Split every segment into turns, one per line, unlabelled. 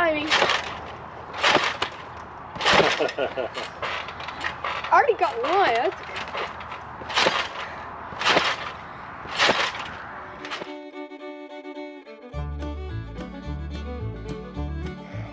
timing. I already got one. That's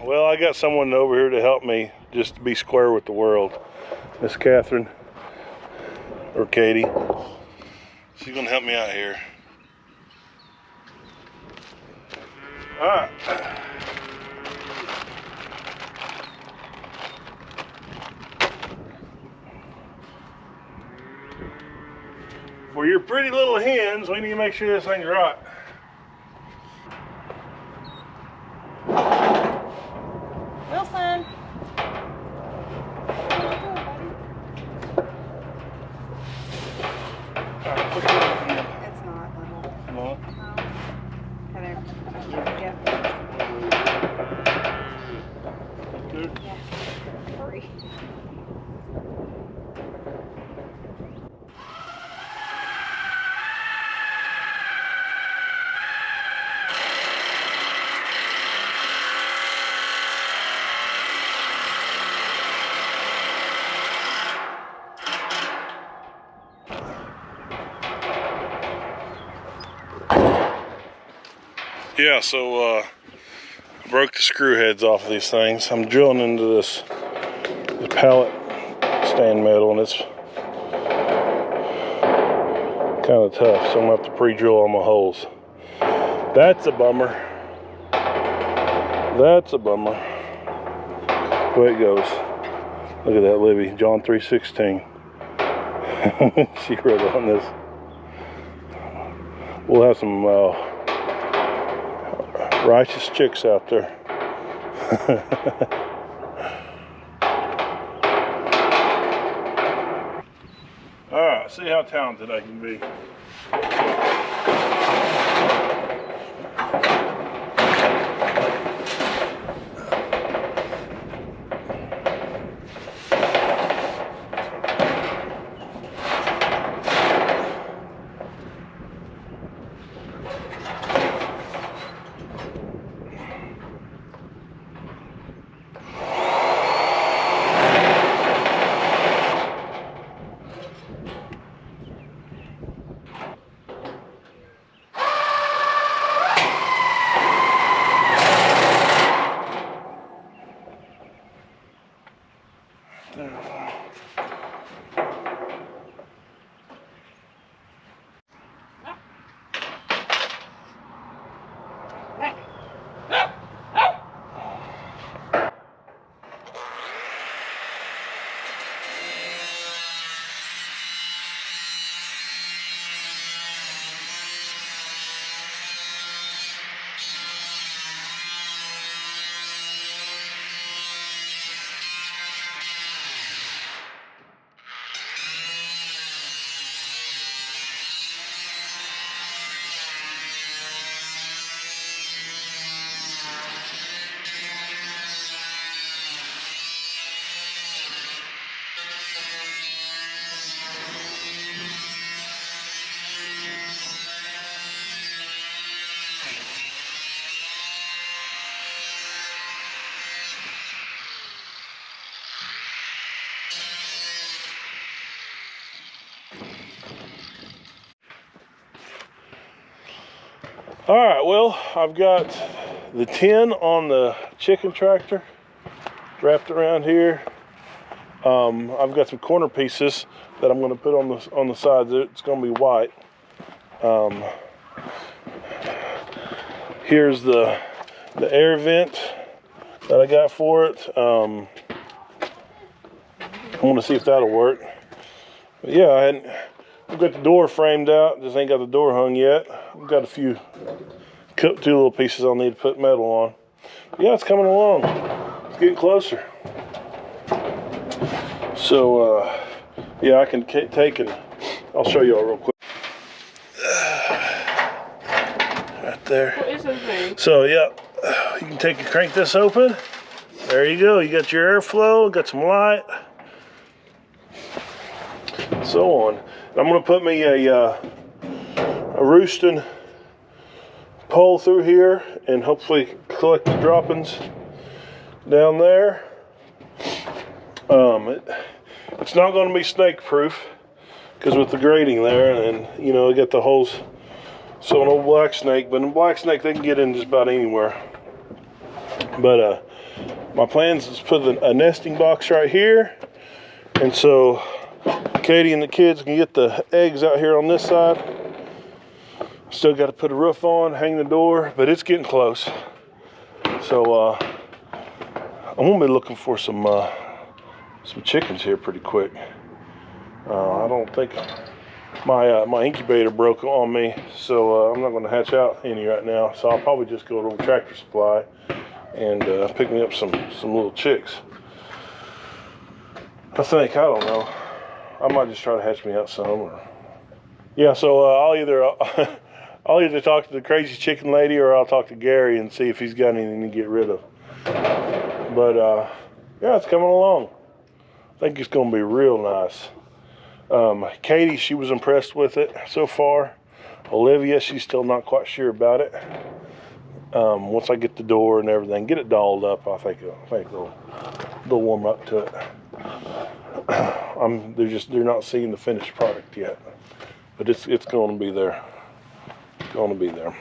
Well, I got someone over here to help me just to be square with the world. Miss Catherine, or Katie. She's gonna help me out here. All right. For your pretty little hens, we need to make sure this thing's right.
Wilson.
Alright, put that in.
It's not little.
No.
Okay, there. Yeah.
Good.
Yeah. Hurry.
Yeah, so I broke the screw heads off of these things. I'm drilling into this pallet stand metal, and it's kind of tough, so I'm gonna have to pre-drill all my holes. That's a bummer. That's a bummer. The way it goes. Look at that, Libby. John 3:16. She wrote on this. We'll have some righteous chicks out there. All right, see how talented I can be. All right, well, I've got the tin on the chicken tractor wrapped around here. I've got some corner pieces that I'm going to put on the sides. It's going to be white. Here's the air vent that I got for it. I want to see if that'll work. But yeah, I've got the door framed out, just ain't got the door hung yet. I've got two little pieces I'll need to put metal on. But yeah, it's coming along. It's getting closer. So, yeah, I can take and I'll show you all real quick. Right there.
What is this thing?
So, yeah, you can take and crank this open. There you go. You got your airflow, got some light, and so on. I'm going to put me a roosting pole through here and hopefully collect the droppings down there. It's not going to be snake proof because with the grating there, and you know, got the holes. So an old black snake, but a black snake they can get in just about anywhere. But my plans is put a nesting box right here, and so Katie and the kids can get the eggs out here on this side. Still got to put a roof on, hang the door, but it's getting close. So I'm gonna be looking for some chickens here pretty quick. I don't think my incubator broke on me, so I'm not going to hatch out any right now. So I'll probably just go to Tractor Supply and pick me up some little chicks. I think, I don't know. I might just try to hatch me out some. Or yeah, so I'll either talk to the crazy chicken lady or I'll talk to Gary and see if he's got anything to get rid of. But yeah, it's coming along. I think it's going to be real nice. Katie, she was impressed with it so far. Olivia, she's still not quite sure about it. Once I get the door and everything, get it dolled up, I think they'll warm up to it. They're not seeing the finished product yet, but it's going to be there. It's going to be there.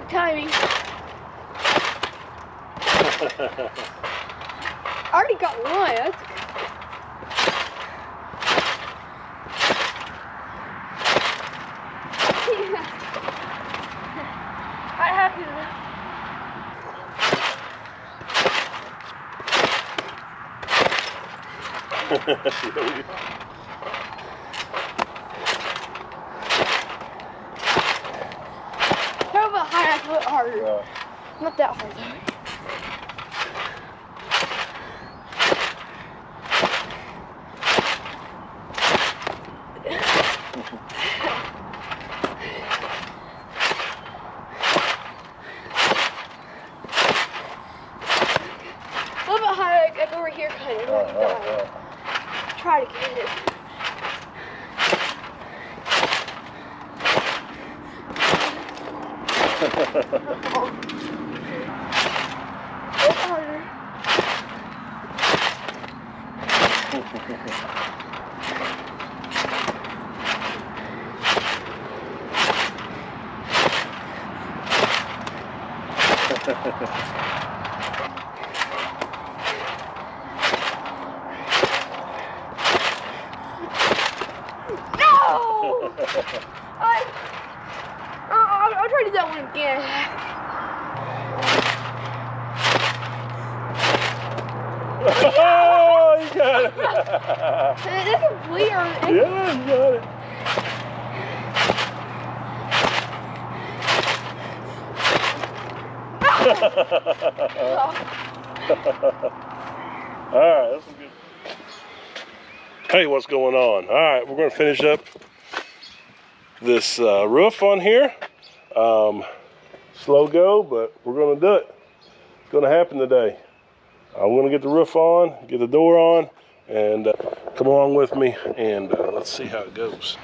Timing. I already got one. That's
I have to. How about high? I put harder.
Yeah.
Not that hard though. A little bit higher, like over here, kind of. Try to get it. A little harder. No! I'll try to do that one again.
Oh, you got it.
That's a bleeder.
Yeah, you got it. All right, that's good. Hey, what's going on? All right, we're going to finish up this roof on here. Slow go, but we're going to do it. It's going to happen today. I'm going to get the roof on, get the door on, and come along with me, and let's see how it goes.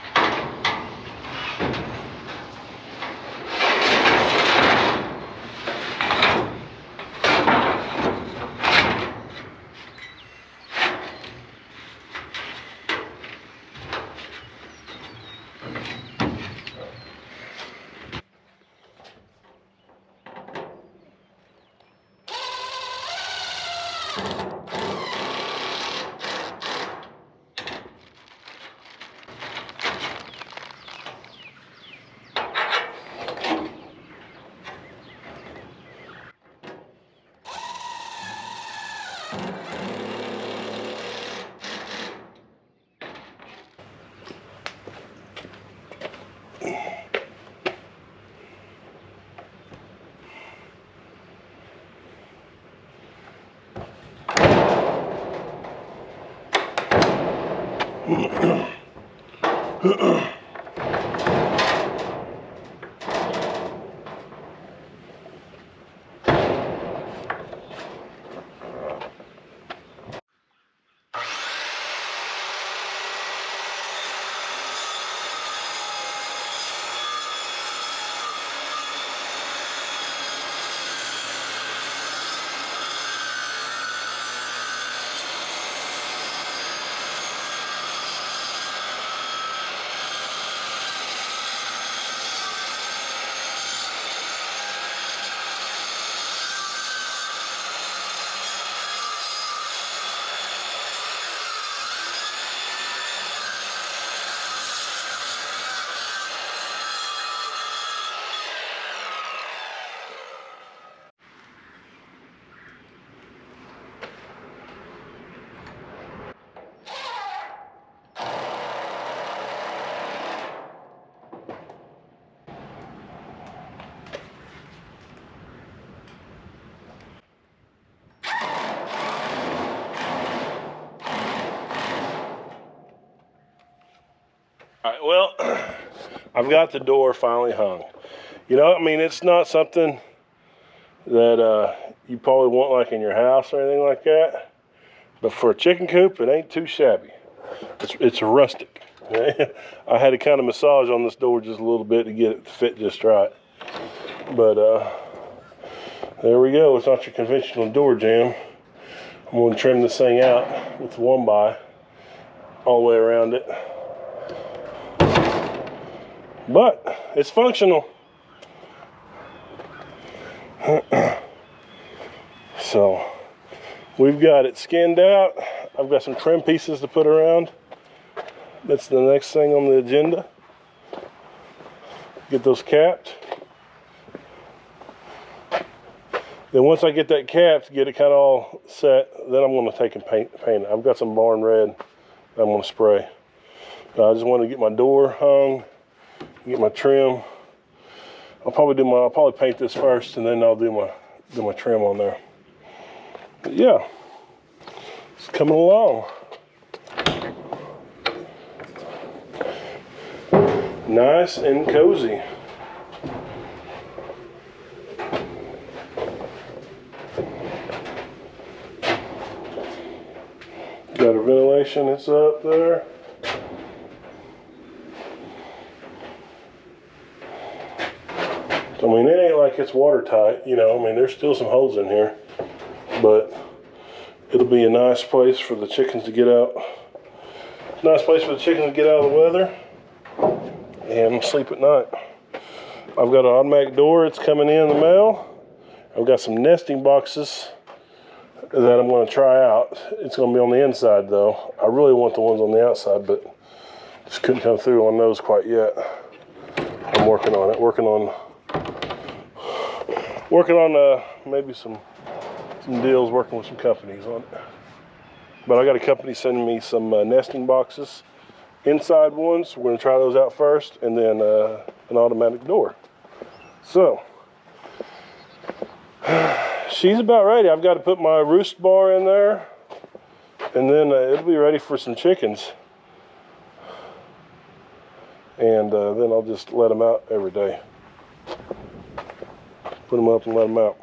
All right, well, I've got the door finally hung. You know, I mean, it's not something that you probably want like in your house or anything like that. But for a chicken coop, it ain't too shabby. It's rustic. I had to kind of massage on this door just a little bit to get it to fit just right. But there we go. It's not your conventional door jamb. I'm going to trim this thing out with the 1x all the way around it. But it's functional. So we've got it skinned out. I've got some trim pieces to put around. That's the next thing on the agenda. get those capped. Then once I get that capped, get it kind of all set, then I'm going to take and paint it. I've got some barn red I'm going to spray. I just want to get my door hung, get my trim. I'll probably paint this first, and then I'll do my trim on there. But yeah, it's coming along. Nice and cozy. Got our ventilation, it's up there. I mean, it ain't like it's watertight, you know. I mean, there's still some holes in here, but it'll be a nice place for the chickens to get out. Nice place for the chickens to get out of the weather and sleep at night. I've got an automatic door. It's coming in the mail. I've got some nesting boxes that I'm going to try out. It's going to be on the inside, though. I really want the ones on the outside, but just couldn't come through on those quite yet. I'm working on it. Working on maybe some deals, working with some companies on it. But I got a company sending me some nesting boxes, inside ones. We're gonna try those out first, and then an automatic door. So she's about ready. I've got to put my roost bar in there, and then it'll be ready for some chickens. And then I'll just let them out every day. Put them up and let them out.